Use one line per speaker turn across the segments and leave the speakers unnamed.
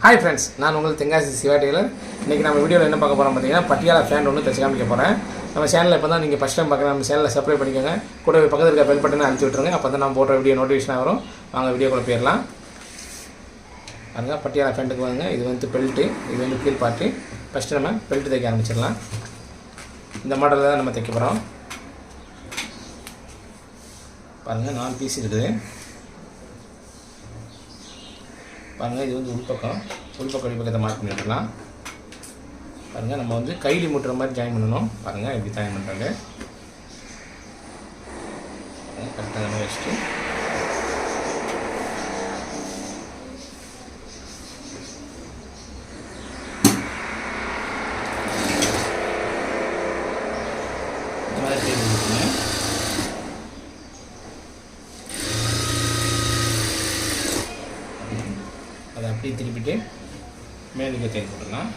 Hi friends, நான் உங்கள் Tenkasi Siva Taylor. இன்றைக்கி நம்ம வீடியோவில் என்ன பார்க்க போகிறோம் பார்த்தீங்கன்னா, பட்டியாலா ஃபேன் ஒன்று தச்சு காமிக்க போகிறேன். நம்ம சேனலில் இப்போ தான் நீங்கள் ஃபஸ்ட் டைம் பார்க்குற நம்ம சேனலில் சப்ஸ்கிரைப் பண்ணிக்கோங்க. கூட பக்கத்தில் இருக்க பெல் பட்டனை அழுத்தி விட்டுருங்க. அப்போ தான் நம்ம போடுற வீடியோ நோட்டிஃபிகேஷன் வரும். வாங்க வீடியோக்குள்ளே போயிடலாம். அதுதான் பட்டியாலா ஃபேண்ட்டுக்கு வாங்க. இது வந்து பெல்ட்டு, இது வந்து கீழ் பாட்டு. ஃபஸ்ட்டு நம்ம பெல்ட்டு தைக்க ஆரம்பிச்சிடலாம். இந்த மாடலில் தான் நம்ம தைக்க போகிறோம். பாருங்கள், 4 பீஸ் இருக்குது. பாருங்கள், இது வந்து உள்பக்கம் அடிப்பக்கத்தை மார்க் பண்ணிடலாம். பாருங்கள், நம்ம வந்து கைலி முட்டுற மாதிரி ஜாயின் பண்ணணும். பாருங்கள், எப்படி ஜாயின் பண்ணுறாங்க கரெக்டாக நம்ம வச்சுட்டு இந்த மாதிரி தேடி கொடுத்துங்க. அதை அப்படியே திருப்பிட்டு மேலுக்கு தேடி போட்டுடலாம்.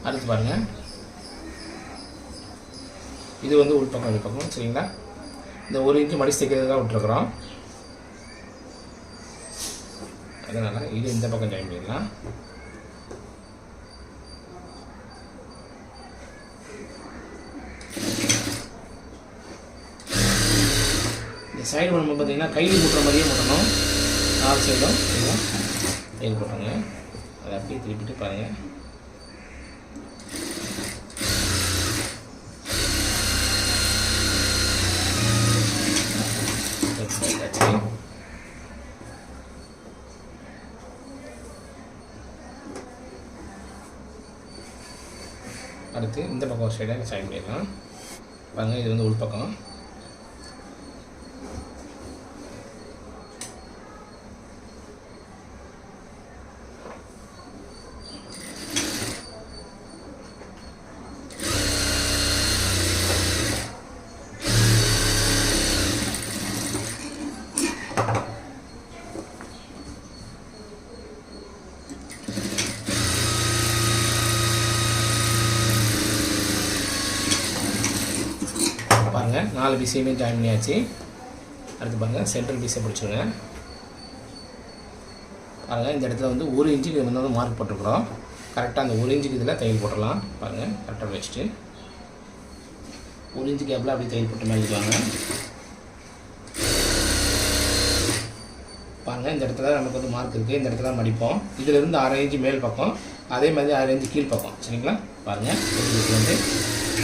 அடுத்து பாருங்கள், இது வந்து உள்பக்கம் வெளிப்பக்கம் சரிங்களா. இந்த 1 இன்ச்சு மடிச்சு தைக்கிறதுக்காக விட்டுருக்குறோம். அதனால் இது இந்த பக்கம் ஜாயின் பண்ணிடலாம். இந்த சைடு பண்ணும்போது பார்த்தீங்கன்னா கைலி முட்டுற மாதிரியே முட்டணும். 4 சைடும் கையில் போட்டுருங்க. அதை அப்படியே திருப்பிட்டு பாருங்கள். அடுத்து இந்த பக்கம் ஒரு சைடாக ஜாயின் பண்ணிடலாம். பாருங்கள், இது வந்து உள்பக்கம். பாருங்கள், 4 பீஸையுமே ஜாயின் பண்ணியாச்சு. அடுத்து பாருங்கள், சென்ட்ரல் பீஸை பிடிச்சிருங்க. பாருங்கள், இந்த இடத்துல வந்து 1 இன்ச்சுக்கு வந்து மார்க் போட்டுருக்குறோம். கரெக்டாக அந்த 1 இன்ச்சுக்கு இதில் தையல் போட்டுடலாம். பாருங்கள், கரெக்டாக வச்சுட்டு 1 இன்ச்சு கேப்பில் அப்படி தையல் போட்டு மேலிக்குவாங்க. பாருங்கள், இந்த இடத்துல நமக்கு வந்து மார்க் இருக்குது. இந்த இடத்துல மடிப்போம். இதிலிருந்து 6 இன்ச்சு மேல் பக்கம், அதே மாதிரி 6 இன்ச்சு கீழ் பக்கம் சரிங்களா. பாருங்கள், இது வந்து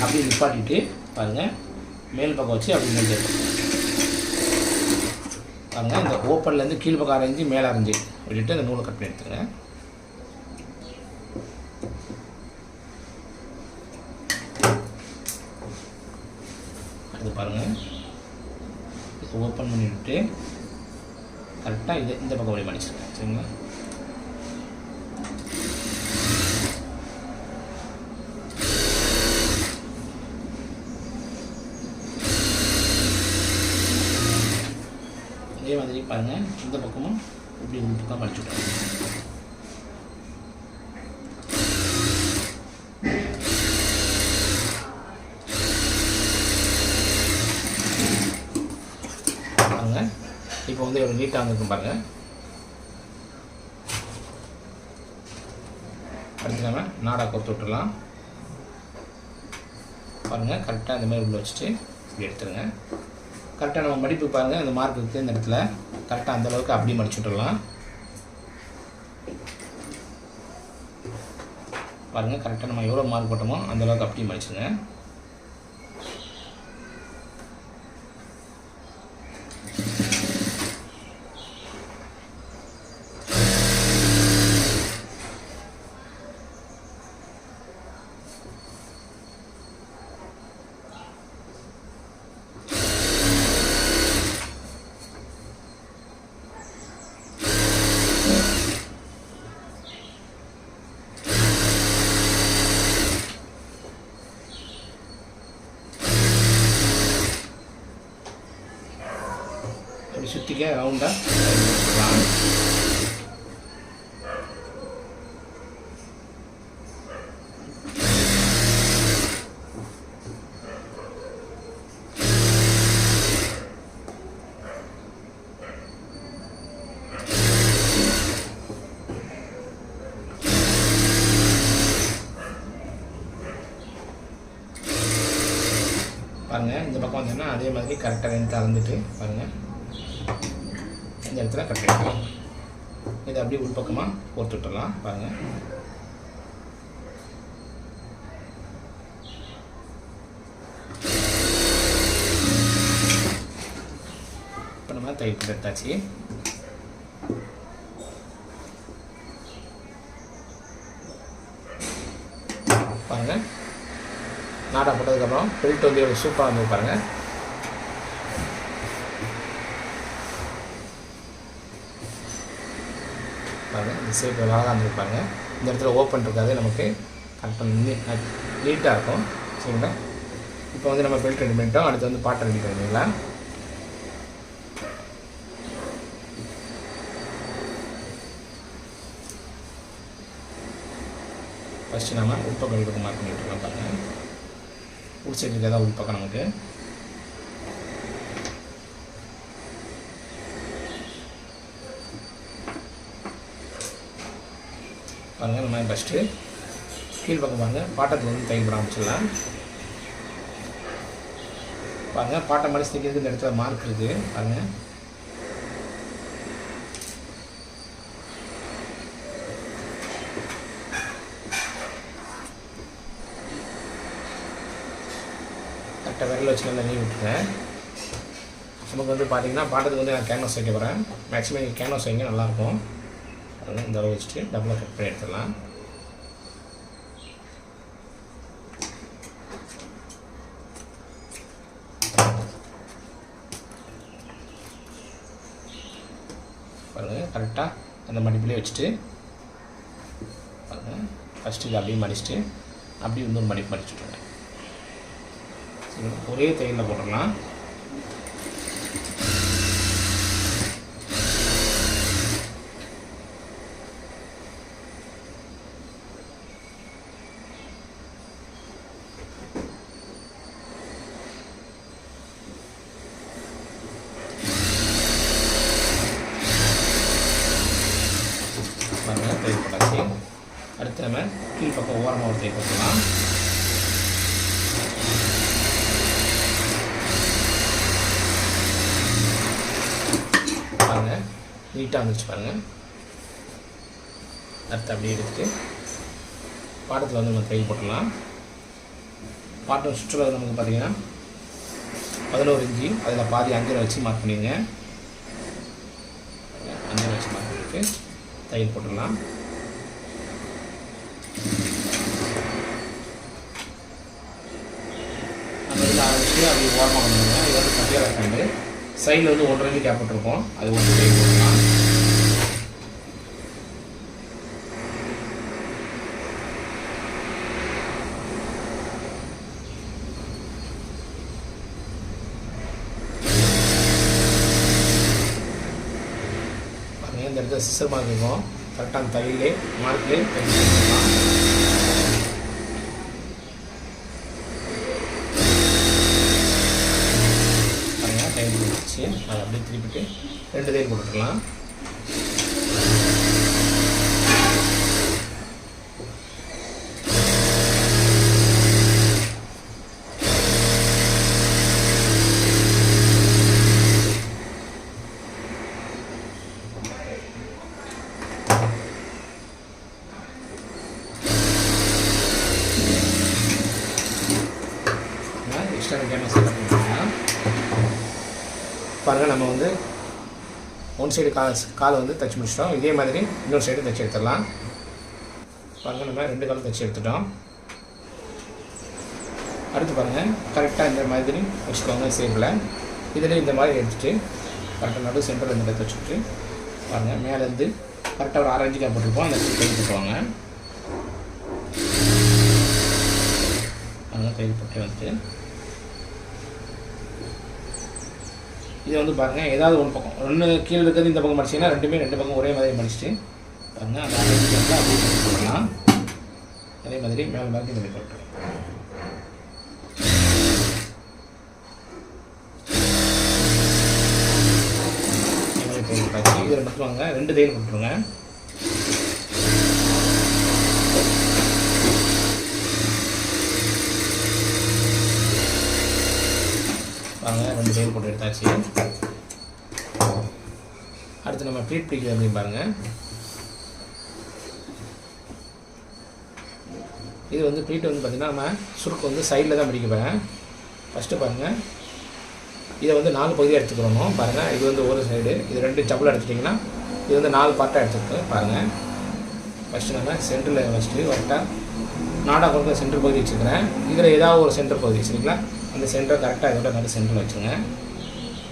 அப்படியே நிப்பாட்டிட்டு பாருங்கள், மேல் பக்கம் வச்சு அப்படி மேல் தேய்ப்போம். பாருங்கள், இந்த ஓப்பன்லேருந்து கீழ் பக்கம் 6 இன்ச்சு மேலே 6 இன்ச்சு விட்டுட்டு அந்த நூலை கட் பண்ணி எடுத்துங்க. அது பாருங்கள், இப்போ ஓப்பன் பண்ணிவிட்டு கரெக்டாக இது இந்த பக்கம் வழி மடிச்சிருக்கேன் சரிங்களா. இதே மாதிரி பாருங்கள், இந்த பக்கமும் இப்படி இந்த பக்கம் படிச்சு விட்றாங்க. பாருங்கள், இப்போ வந்து எவ்வளோ நீட்டாக வந்துருக்கும் பாருங்கள். அடுத்து நம்ம நாடா கோர்த்து விட்டுடலாம். பாருங்கள், கரெக்டாக இந்த மாதிரி உள்ள வச்சுட்டு இப்படி எடுத்துருங்க. கரெக்டாக நம்ம மடிப்பு பாருங்கள், இந்த மார்க் இருக்குது இந்த இடத்துல கரெக்டாக அந்தளவுக்கு அப்படியே மடிச்சு விட்டுடலாம். பாருங்கள், கரெக்டாக நம்ம எவ்வளோ மார்க் போட்டோமோ அந்தளவுக்கு அப்படியே மடிச்சுங்க. இப்படி சுற்றிக்க ரவுண்டாக பாருங்கள். இந்த பக்கம் வந்தோன்னா அதே மாதிரி கரெக்டாக லென்த் அளந்துட்டு பாருங்கள், இந்த இடத்துல கட் பண்ணிக்கலாம். இதை அப்படியே உள்பக்கமாக போட்டு விட்டுடலாம். பாருங்கள், இப்போ நம்ம தையல் போட்டு எடுத்தாச்சு. பாருங்கள், நாடா போட்டதுக்கப்புறம் பெல்ட் வந்து எவ்வளோ சூப்பராக வந்து பாருங்கள். பாருங்கள், இந்த ஷேப் அழகாக இருந்துருப்பாங்க. இந்த இடத்துல ஓப்பன் இருக்காது, நமக்கு கட் பண்ணி நீட்டாக இருக்கும். சரிங்களா, இப்போ வந்து நம்ம பெல்ட் ரெடி பண்ணிட்டோம். அடுத்து வந்து பாட்டை ரெடி பண்ணிங்களா. ஃபஸ்ட்டு நம்ம உள்பக்கம் உள்பக்கம் மார்க் பண்ணி விட்டுருலாம். பாருங்கள், உள் சைடு இருக்கிறதா உள்பக்கம் நமக்கு. பாருங்கள், நம்ம ஃபஸ்ட்டு கீழ்பக்கம் பாருங்கள், பாட்டத்தில் வந்து தையல் போட ஆரம்பிச்சிடலாம். பாருங்கள், பாட்டை மாதிரி தைக்கிறதுக்கு இந்த இடத்துல மார்க் இருக்குது. பாருங்கள், கரெக்டாக விரல் வச்சு நல்லா நீ விட்டுருக்கேன். நமக்கு வந்து பார்த்திங்கன்னா பாட்டத்துக்கு வந்து நான் கேன்வாஸ் வைக்க போகிறேன். மேக்ஸிமம் நீங்கள் கேன்வாஸ் வைங்க, நல்லாயிருக்கும். அதனால் இந்த அளவு வச்சுட்டு டபுளாக கட் பண்ணி எடுத்துடலாம். பாருங்கள், கரெக்டாக அந்த மடிப்பிலே வச்சுட்டு பாருங்கள், ஃபஸ்ட்டு இது அப்படியே மடிச்சுட்டு அப்படியே இன்னொரு மடிப்பு மடிச்சுட்ருங்க. ஒரே தையலில் போட்டுடலாம். பாருங்கள், தையல் போட்டாச்சு. அடுத்து நம்ம கீழ்பக்கம் ஓரமாக ஒரு தையல் போட்டுக்கலாம். பாருங்கள், நீட்டாக வந்துச்சு. பாருங்கள், அடுத்து அப்படியே எடுத்துட்டு பாட்டத்தில் வந்து நம்ம தையல் போட்டுடலாம். பாட்டம் சுற்றுலா நமக்கு பார்த்திங்கன்னா 11 இன்ச்சு, அதில் பாதி 5 வச்சு மார்க் பண்ணிடுங்க. 5 வச்சு மார்க் பண்ணிட்டு தையல் போட்டுடலாம். அந்த இதில் ஆரம்பிச்சு அப்படி ஓரமாக வந்துடுங்க. இது வந்து பட்டியாலா பேண்டு. சைடில் வந்து 1.5 இன்ச்சு கேப் போட்டிருக்கோம், அது ஒன்று தையல் போட்டுக்கலாம். பாருங்கள், இந்த இடத்துல சிசர் மார்க் இருக்கும். கரெக்டாக அந்த தையிலே மார்க்லேயே தையல் போட்டுக்கலாம். தையல் போட்டுச்சு, அதை அப்படியே திருப்பிட்டு 2 தையல் போட்டுக்கலாம். எக்ஸ்ட்ரா கேன்வாஸ் பண்ணிக்கலாம். பாருங்கள், நம்ம வந்து ஒன் சைடு காலை வந்து தைச்சி முடிச்சிட்டோம். இதே மாதிரி இன்னொரு சைடு தைச்சி எடுத்துடலாம். பாருங்கள், நம்ம 2 காலும் தைச்சி எடுத்துட்டோம். அடுத்து பாருங்கள், கரெக்டாக இந்த மாதிரி வச்சுக்கோங்க. ஷேப்பில் இதில் இந்த மாதிரி எடுத்துகிட்டு கரெக்டாக நடு சென்டரில் இந்த இடத்த வச்சுட்டு பாருங்கள், மேலேருந்து கரெக்டாக ஒரு 6 இன்ச்சு கேப் போட்டுருப்போம். அந்த இடத்துல தையல் போட்டுருவாங்க. அதனால் தையல் போட்டு வந்துட்டு இதை வந்து பாருங்கள், ஏதாவது ஒரு பக்கம் 2 கீழே இருக்கிறது இந்த பக்கம் மடிச்சிங்கன்னா 2 பக்கம் ஒரே மாதிரி மடிச்சுட்டு பாருங்கள், அந்த 6 இன்ச்சு கேப்பில் அப்படியே போட்டுக்கலாம். அதே மாதிரி மேலே மாதிரி இந்த மாதிரி போட்டுருவோம். இது 2 வாங்க, 2 தையல் போட்டுருங்க. பாருங்க 2 தையல் போட்டு எடுத்தாச்சு. அடுத்து நம்ம ப்ளீட் பிடிக்கிறது அப்படின்னு பாருங்கள். இது வந்து ப்ளீட் வந்து பார்த்திங்கன்னா நம்ம சுருக்கு வந்து சைடில் தான் பிடிக்க போகிறேன். ஃபஸ்ட்டு பாருங்கள், இதை வந்து 4 பகுதியாக எடுத்துக்கிறோம். பாருங்கள், இது வந்து ஒரு சைடு, இது 2 டபுள் எடுத்துட்டிங்கன்னா இது வந்து 4 பார்ட்டாக எடுத்துருக்கு. பாருங்கள், ஃபஸ்ட்டு நம்ம சென்டரில் வச்சுட்டு கரெக்டாக நாடா கொடுக்க சென்டர் பகுதி வச்சுக்கிறேன். இதில் ஏதாவது ஒரு சென்டர் பகுதி சரிங்களா, அந்த சென்டரை கரெக்டாக இதோட நல்ல சென்டரில் வச்சுங்க.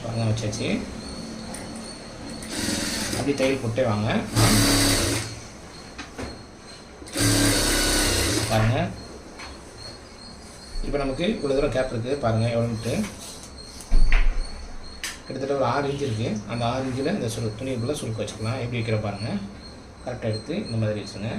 பாருங்கள், வச்சாச்சு. அப்படி தையல் போட்டே வாங்க. பாருங்கள், இப்போ நமக்கு இவ்வளோ தூரம் கேப் இருக்குது. பாருங்கள் எவ்வளோன்ட்டு, கிட்டத்தட்ட ஒரு 6 இன்ச்சு இருக்குது. அந்த 6 இன்ச்சில் இந்த துணிக்குள்ளே சுருக்கு வச்சுக்கலாம். எப்படி வைக்கிற பாருங்கள், கரெக்டாக எடுத்து இந்த மாதிரி வச்சுங்க.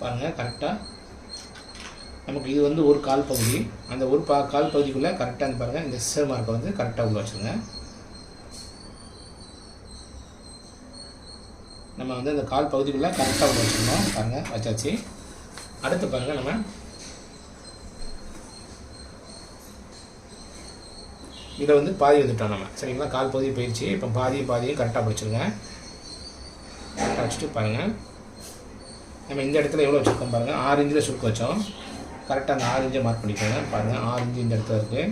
பாருங்கள், கரெக்டாக நமக்கு இது வந்து ஒரு கால் பகுதி. அந்த ஒரு கால் பகுதிக்குள்ளே கரெக்டாக வந்து பாருங்கள், இந்த சிசர் மார்க்கை வந்து கரெக்டாக உள்ள வச்சுருங்க. நம்ம வந்து இந்த கால் பகுதிக்குள்ளே கரெக்டாக உள்ள வச்சுருந்தோம். பாருங்கள், வச்சாச்சு. அடுத்து பாருங்கள், நம்ம இதை வந்து பாதி வந்துட்டோம் நம்ம சரிங்களா. கால் பகுதி போயிடுச்சு. இப்போ பாதியும் கரெக்டாக பிடிச்சிருங்க. கரெக்டாக வச்சுட்டு பாருங்கள், நம்ம இந்த இடத்துல எவ்வளோ வச்சுருக்கோம் பாருங்கள். 6 இன்ச்சில் சுருக்கு வச்சோம். கரெக்டாக அந்த 6 இன்ச்சை மார்க் பண்ணிக்கோங்க. பாருங்கள், 6 இன்ச்சு இந்த இடத்துல இருக்குது.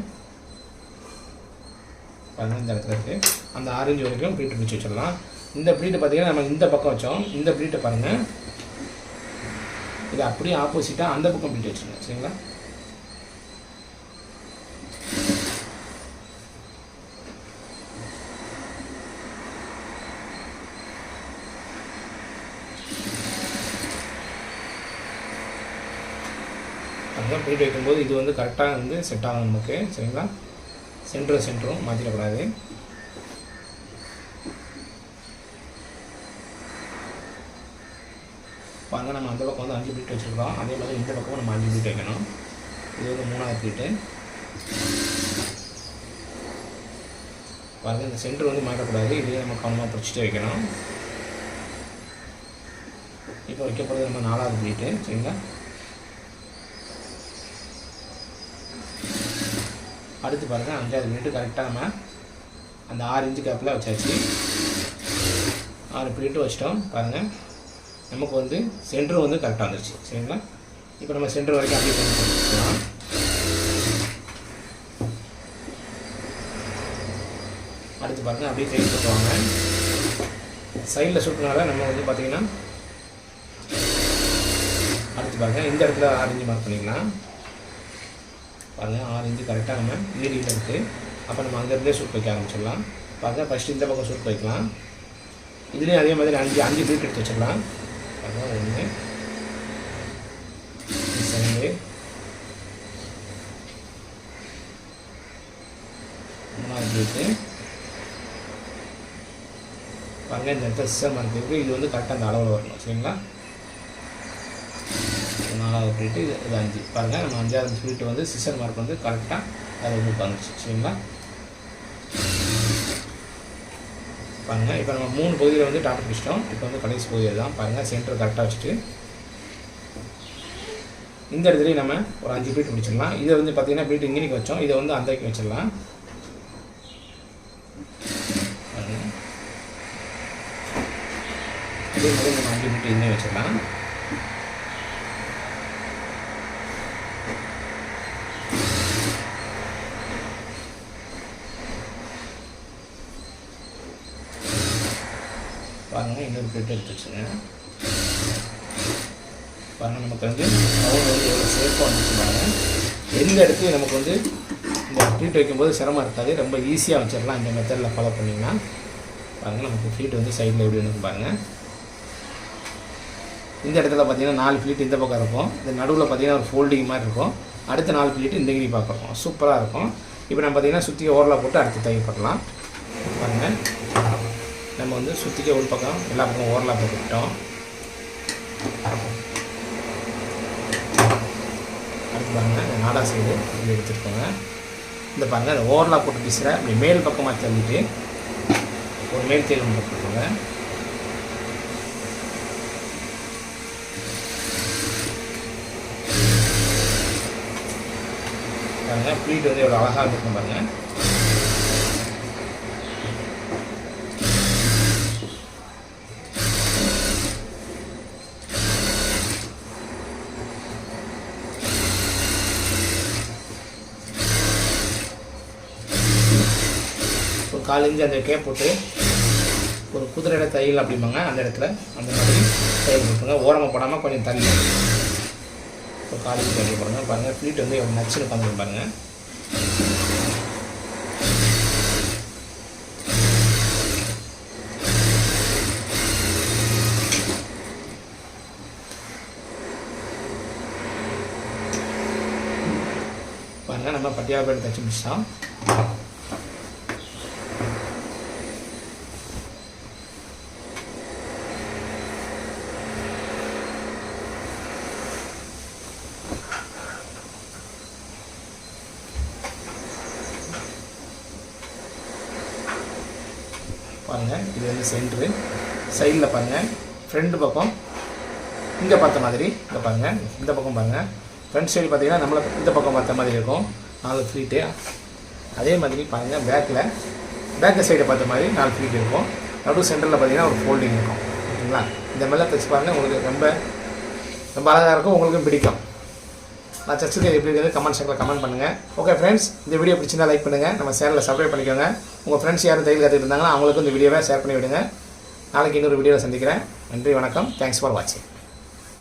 பாருங்கள், இந்த இடத்துல இருக்குது. அந்த 6 இன்ச்சு வரைக்கும் ப்ளீட்டு பிடிச்சி வச்சிடலாம். இந்த ப்ளீட்டு பார்த்திங்கன்னா நம்ம இந்த பக்கம் வச்சோம். இந்த ப்ளீட்டை பாருங்கள், இது அப்படியே ஆப்போசிட்டாக அந்த பக்கம் ப்ளீட் வச்சுருங்க சரிங்களா. அதுதான் ப்ளீட் வைக்கும்போது இது வந்து கரெக்டாக வந்து செட் ஆகும் நமக்கு சரிங்களா. சென்டரும் மாற்றிடக்கூடாது. பாருங்கள், நம்ம அந்த பக்கம் வந்து 5 ப்ளீட் வச்சுருக்கோம். அதே மாதிரி இந்த பக்கமும் நம்ம 5 ப்ளீட் வைக்கணும். இது வந்து 3வது ப்ளீட்டு. பாருங்கள், இந்த சென்டர் வந்து மாற்றக்கூடாது. இதையே நம்ம கவனமாக பிடிச்சிட்டு வைக்கணும். இப்போ வைக்க போகிறது நம்ம 4வது ப்ளீட்டு சரிங்களா. அடுத்து பாருங்கள், 5வது ப்ளீட்டு கரெக்டாக நம்ம அந்த 6 இன்ச்சு கேப்பில் வச்சாச்சு. 6 ப்ளீட்டு வச்சிட்டோம். பாருங்கள், நமக்கு வந்து சென்டர் வந்து கரெக்டாக வந்துருச்சு சரிங்களா. இப்போ நம்ம சென்டர் வரைக்கும் அப்படியே பண்ணிக்கலாம். அடுத்து பாருங்கள், அப்படியே தையல் போட்டுவாங்க. சைடில் சுட்டுனால நம்ம வந்து பார்த்திங்கன்னா அடுத்து பாருங்கள், இந்த இடத்துல 6 இன்ச்சு மார்க் பண்ணிக்கலாம். பாருங்கள், 6 இன்ச்சு கரெக்டாக நம்ம மீடியில் இருக்குது. அப்போ நம்ம அங்கேருந்தே சுருக்கு வைக்க ஆரம்பிச்சிடலாம். பாருங்கள், ஃபஸ்ட்டு இந்த பக்கம் சுருக்கு வைக்கலாம். இதுலேயும் அதே மாதிரி 5 ப்ளீட் எடுத்து வச்சிடலாம். பாருங்கள், 1 2 3வது ப்ளீட்டு. பாருங்கள், இந்த இடத்துல சிசர் மார்க் இருக்குது. இது வந்து கரெக்டாக அந்த அளவில் வரணும் சரிங்களா. 4வது ப்ளீட்டு, இது 5. பாருங்கள், நம்ம 5வது ப்ளீட்டு வந்து சிசர் மார்க் வந்து கரெக்டாக அது வந்து உட்காந்துச்சு சரிங்களா. பாருங்கள், இப்போ நம்ம 3 பகுதியில் வந்து டாப் பிடிச்சிட்டோம். இப்போ வந்து கடைசி பகுதியில் தான் பாருங்கள், சென்டர் கரெக்டாக வச்சுட்டு இந்த இடத்துலையும் நம்ம ஒரு 5 ப்ளீட் பிடிச்சிடலாம். இதை வந்து பார்த்திங்கன்னா ப்ளீட் இங்கேனிக்கு வச்சோம். இதை வந்து அந்தக்கு வச்சிடலாம். அதே மாதிரி நம்ம 5 ப்ளீட் இன்னும் வச்சிடலாம். பாருங்கள், இன்னொரு ப்ளீட் எடுத்து வச்சுங்க. பாருங்கள், நமக்கு வந்து ரவுண்ட் வந்து எவ்வளோ சேஃபாக வந்துச்சு பாருங்கள். எந்த இடத்துலையும் நமக்கு வந்து இந்த ப்ளீட் வைக்கும்போது சிரமம் இருக்காது. ரொம்ப ஈஸியாக வச்சிடலாம் இந்த மெத்தடில் ஃபாலோ பண்ணிங்கன்னா. பாருங்கள், நமக்கு ப்ளீட் வந்து சைடில் எப்படி வந்து பாருங்கள். இந்த இடத்துல பார்த்திங்கன்னா 4 ப்ளீட் இந்த பக்கம் இருக்கும். இந்த நடுவில் பார்த்திங்கன்னா ஒரு ஃபோல்டிங் மாதிரி இருக்கும். அடுத்த 4 ப்ளீட் இந்த கிரி பார்க்குறோம். சூப்பராக இருக்கும். இப்போ நம்ம பார்த்திங்கன்னா சுற்றி ஓரலாக போட்டு அடுத்து தையல் போடலாம். பாருங்கள், நம்ம வந்து சுற்றிக்க ஒரு பக்கம் எல்லா பக்கம் ஓரலாக போட்டுக்கிட்டோம். அடுத்து பாருங்கள், இந்த நாடா சைடு இப்படி எடுத்துருக்கோங்க. இந்த பாருங்கள் அந்த ஓவர்லாக் போட்டு பீஸில் அப்படி மேல் பக்கமாக தள்ளிட்டு ஒரு மேல் தையல் ஒன்று போட்டுக்கோங்க. பாருங்கள் ப்ளீட் வந்து எவ்வளோ அழகாக இருக்கும் பாருங்கள். ஒரு 1/4 இன்ச்சு அந்த கேப் போட்டு ஒரு குதிரை தையல் அப்படிம்பாங்க அந்த இடத்துல அந்த மாதிரி தையல் போட்டுருங்க. ஓரமாக போடாமல் கொஞ்சம் தள்ளி ஒரு 1/4 இன்ச்சு தள்ளி போடுங்க. பாருங்கள் ஃப்ளீட் வந்து எவ்வளோ நச்சுன்னு உட்காந்துருக்கு பாருங்கள். பாருங்கள் நம்ம பட்டியாலா பேண்ட் தைச்சி முடிச்சிட்டோம். பாருங்கள் இது வந்து சென்ட்ரு சைடில் பாருங்கள் ஃப்ரண்ட் பக்கம் இங்கே பார்த்த மாதிரி இங்கே பாருங்கள் இந்த பக்கம் பாருங்கள் ஃப்ரண்ட் சைடு பார்த்தீங்கன்னா நம்மளை இந்த பக்கம் பார்த்த மாதிரி இருக்கும் 4 ஃபீட்டு. அதே மாதிரி பாருங்கள் பேக்கு சைடை பார்த்த மாதிரி 4 ஃபீட் இருக்கும். நடு சென்டரில் பார்த்தீங்கன்னா ஒரு ஃபோல்டிங் இருக்கும். ஓகேங்களா? இந்த மாதிரிலாம் தைச்சு பாருங்கள் உங்களுக்கு ரொம்ப ரொம்ப அழகாக இருக்கும், உங்களுக்கும் பிடிக்கும். நான் சச்சுக்கு எப்படி இருக்குது கமெண்ட் செக்ஷனில் கமெண்ட் பண்ணுங்கள். ஓகே ஃப்ரெண்ட்ஸ், இந்த வீடியோ பிடிச்சிருந்தா லைக் பண்ணுங்கள், நம்ம சேனலில் சப்ஸ்கிரைப் பண்ணிக்கோங்க. உங்கள் ஃப்ரெண்ட்ஸ் யாரும் தையல் கற்றுட்டு இருந்தாங்கன்னா அவங்களுக்கும் இந்த வீடியோவை ஷேர் பண்ணி விடுங்க. நாளைக்கு இன்னொரு வீடியோவில் சந்திக்கிறேன். நன்றி, வணக்கம். தேங்க்ஸ் ஃபார் வாட்சிங்.